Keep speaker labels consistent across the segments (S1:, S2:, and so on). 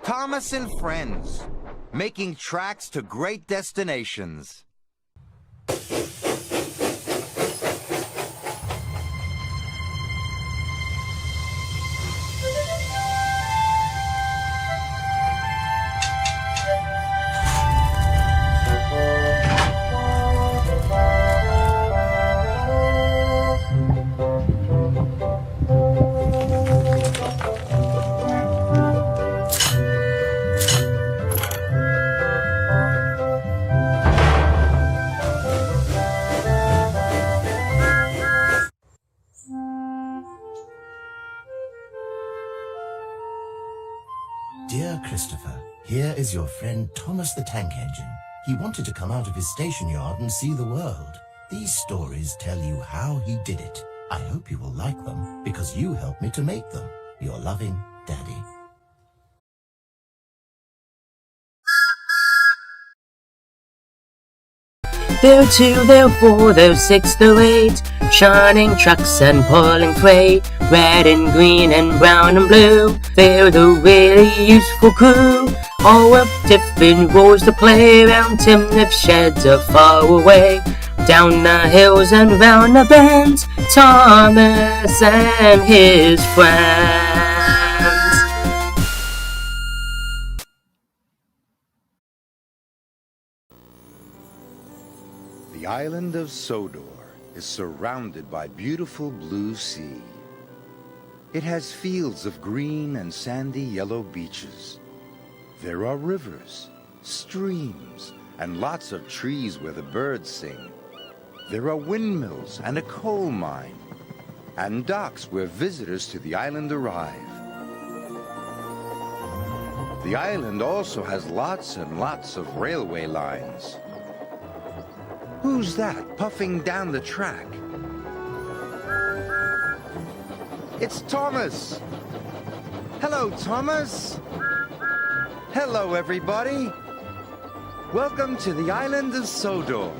S1: Thomas and friends, making tracks to great destinations.
S2: Dear Christopher, here is your friend Thomas the Tank Engine. He wanted to come out of his station yard and see the world. These stories tell you how he did it. I hope you will like them because you helped me to make them. Your loving Daddy.
S3: There 2, there 4, there 6, there 8, shining trucks and pulling freight, red and green and brown and blue. They're the really useful crew, all up different roles to play around him if sheds are far away. Down the hills and round the bends, Thomas and his friends.
S1: The island of Sodor is surrounded by beautiful blue sea. It has fields of green and sandy yellow beaches. There are rivers, streams, and lots of trees where the birds sing. There are windmills and a coal mine, and docks where visitors to the island arrive. The island also has lots and lots of railway lines. Who's that puffing down the track? It's Thomas! Hello, Thomas! Hello, everybody! Welcome to the island of Sodor.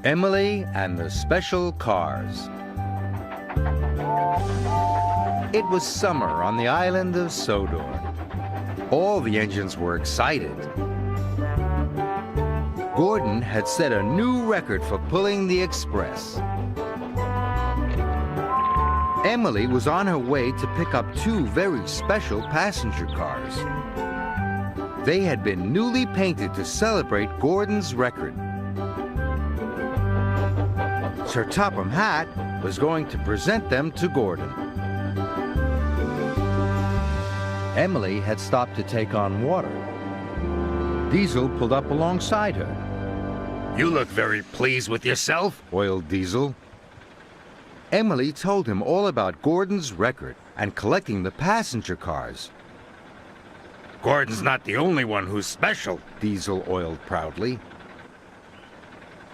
S1: Emily and the Special Cars. It was summer on the island of Sodor. All the engines were excited. Gordon had set a new record for pulling the express. Emily was on her way to pick up 2 very special passenger cars. They had been newly painted to celebrate Gordon's record. Sir Topham Hatt was going to present them to Gordon. Emily had stopped to take on water. Diesel pulled up alongside her.
S4: You look very pleased with yourself,
S1: Oiled Diesel. Emily told him all about Gordon's record and collecting the passenger cars.
S4: Gordon's not the only one who's special,
S1: Diesel oiled proudly.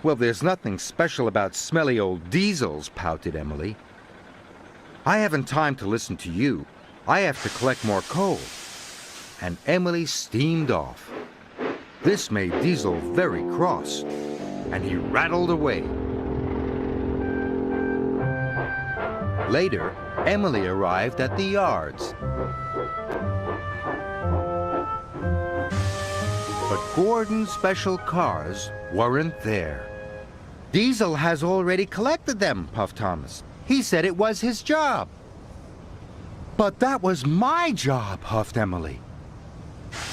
S1: Well, there's nothing special about smelly old diesels, pouted Emily. I haven't time to listen to you. I have to collect more coal. And Emily steamed off. This made Diesel very cross, and he rattled away. Later, Emily arrived at the yards. But Gordon's special cars weren't there. Diesel has already collected them, puffed Thomas. He said it was his job. But that was my job, huffed Emily.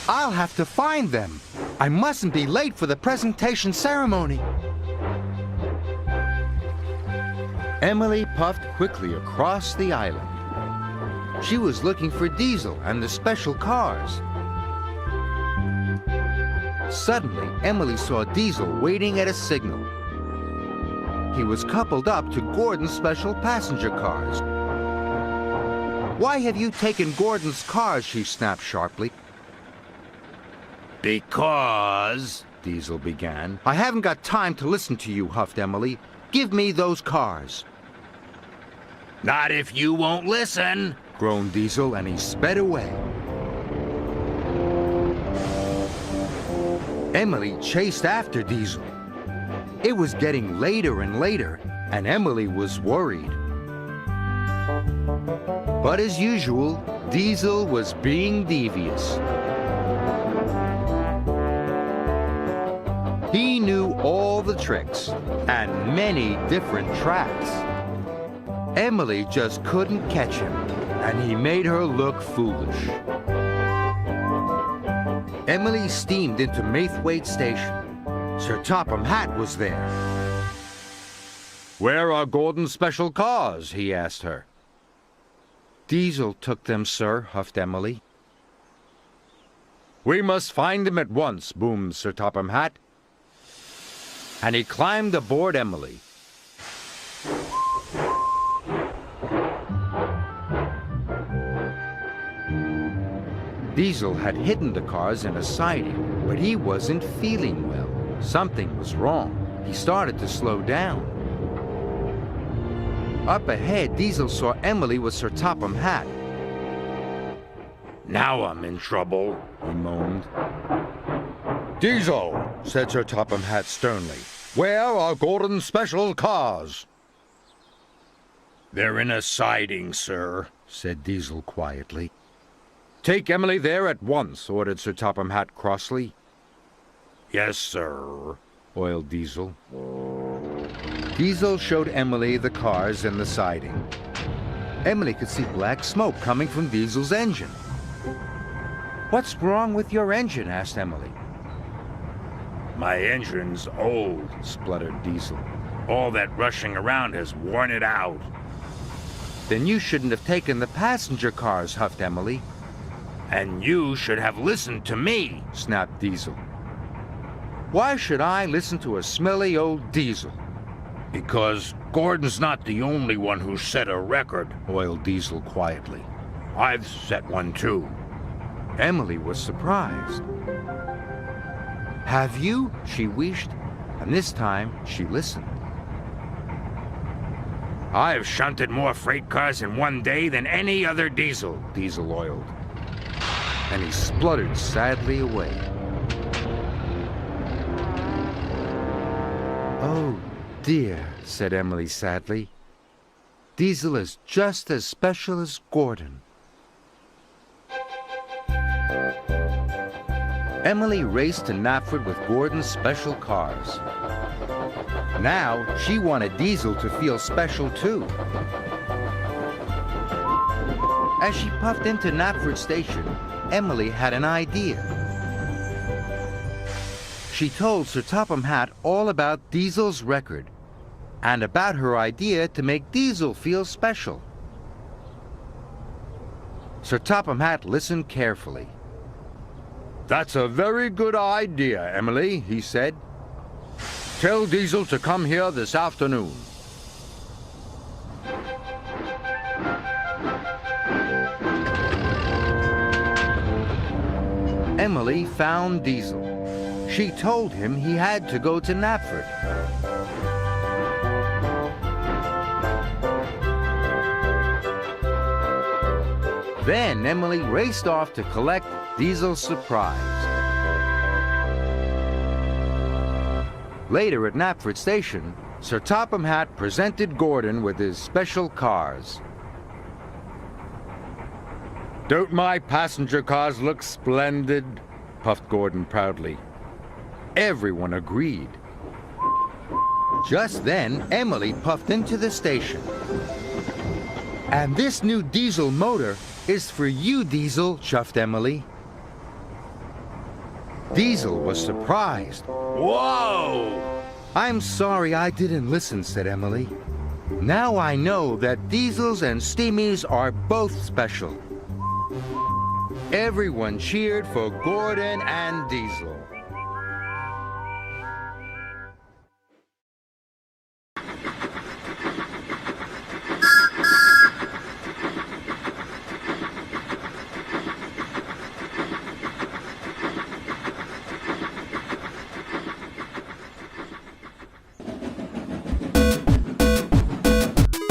S1: I'll have to find them. I mustn't be late for the presentation ceremony. Emily puffed quickly across the island. She was looking for Diesel and the special cars. Suddenly, Emily saw Diesel waiting at a signal. He was coupled up to Gordon's special passenger cars. Why have you taken Gordon's cars? She snapped sharply.
S4: Because...
S1: Diesel began. I haven't got time to listen to you, huffed Emily. Give me those cars.
S4: Not if you won't listen,
S1: groaned Diesel, and he sped away. Emily chased after Diesel. It was getting later and later, and Emily was worried. But as usual, Diesel was being devious. He knew all the tricks and many different tracks. Emily just couldn't catch him, and he made her look foolish. Emily steamed into Maithwaite Station. Sir Topham Hatt was there. "Where are Gordon's special cars?" he asked her. "Diesel took them, sir," huffed Emily. "We must find him at once," boomed Sir Topham Hatt. And he climbed aboard Emily. Diesel had hidden the cars in a siding, but he wasn't feeling well. Something was wrong. He started to slow down. Up ahead, Diesel saw Emily with Sir Topham Hatt. "Now I'm in trouble," he moaned. "Diesel," said Sir Topham Hatt sternly, "where are Gordon's special cars?" "They're in a siding, sir," said Diesel quietly. "Take Emily there at once," ordered Sir Topham Hatt crossly. "Yes, sir," oiled Diesel. Diesel showed Emily the cars in the siding. Emily could see black smoke coming from Diesel's engine. "What's wrong with your engine?" asked Emily. "My engine's old," spluttered Diesel. "All that rushing around has worn it out." "Then you shouldn't have taken the passenger cars," huffed Emily. "And you should have listened to me," snapped Diesel. "Why should I listen to a smelly old Diesel?" "Because Gordon's not the only one who set a record," oiled Diesel quietly. "I've set one too." Emily was surprised. "Have you?" she wished, and this time she listened. "I've shunted more freight cars in one day than any other Diesel," Diesel oiled. And he spluttered sadly away. "Oh, dear," said Emily sadly. "Diesel is just as special as Gordon." Emily raced to Knapford with Gordon's special cars. Now she wanted Diesel to feel special too. As she puffed into Knapford Station, Emily had an idea. She told Sir Topham Hatt all about Diesel's record and about her idea to make Diesel feel special. Sir Topham Hatt listened carefully. "That's a very good idea, Emily," he said. "Tell Diesel to come here this afternoon." Emily found Diesel. She told him he had to go to Knapford. Then Emily raced off to collect Diesel's surprise. Later at Knapford Station, Sir Topham Hatt presented Gordon with his special cars. "Don't my passenger cars look splendid?" puffed Gordon proudly. Everyone agreed. Just then, Emily puffed into the station. "And this new Diesel motor is for you, Diesel," chuffed Emily. Diesel was surprised. "Whoa!" "I'm sorry I didn't listen," said Emily. "Now I know that Diesels and Steamies are both special." Everyone cheered for Gordon and Diesel.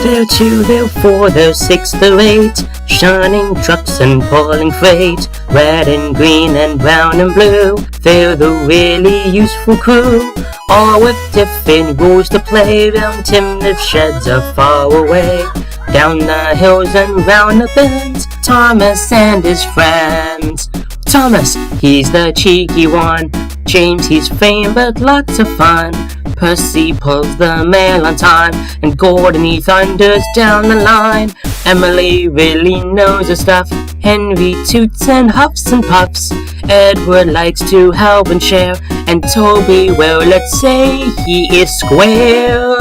S3: There 2, there 4, there 6, there 8, shining trucks and pulling freight, red and green and brown and blue. They're the really useful crew, all with different rules to play. Round timber sheds are far away, down the hills and round the bends, Thomas and his friends. Thomas, he's the cheeky one. James, he's fame but lots of fun. Percy pulls the mail on time, and Gordon, he thunders down the line. Emily really knows her stuff. Henry toots and huffs and puffs. Edward likes to help and share, and Toby, well, let's say he is square.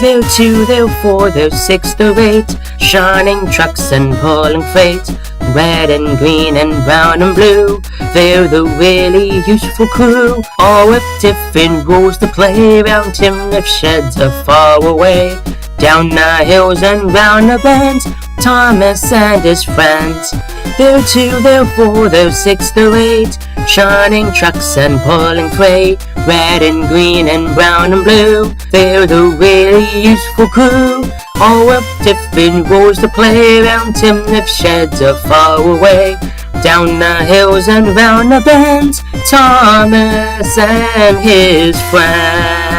S3: They're 2, they're 4, they're 6, they're 8, shining trucks and pulling freight, red and green and brown and blue. They're the really useful crew, all with different rules to play. Round timber sheds are far away, down the hills and round the bends, Thomas and his friends. They're 2, they're 4, they're 6, they're 8, shining trucks and pulling freight, red and green and brown and blue. They're the really useful crew, all with different roles to play. Round timber sheds are far away, down the hills and round the bends, Thomas and his friends.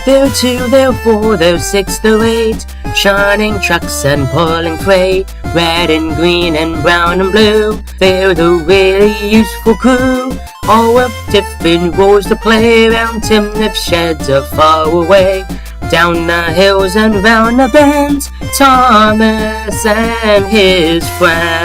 S3: They're 2, they're 4, they're 6, they're 8, shining trucks and pulling freight, red and green and brown and blue. They're the really useful crew, all with different roles to play. Round timber sheds are far away, down the hills and round the bends, Thomas and his friends.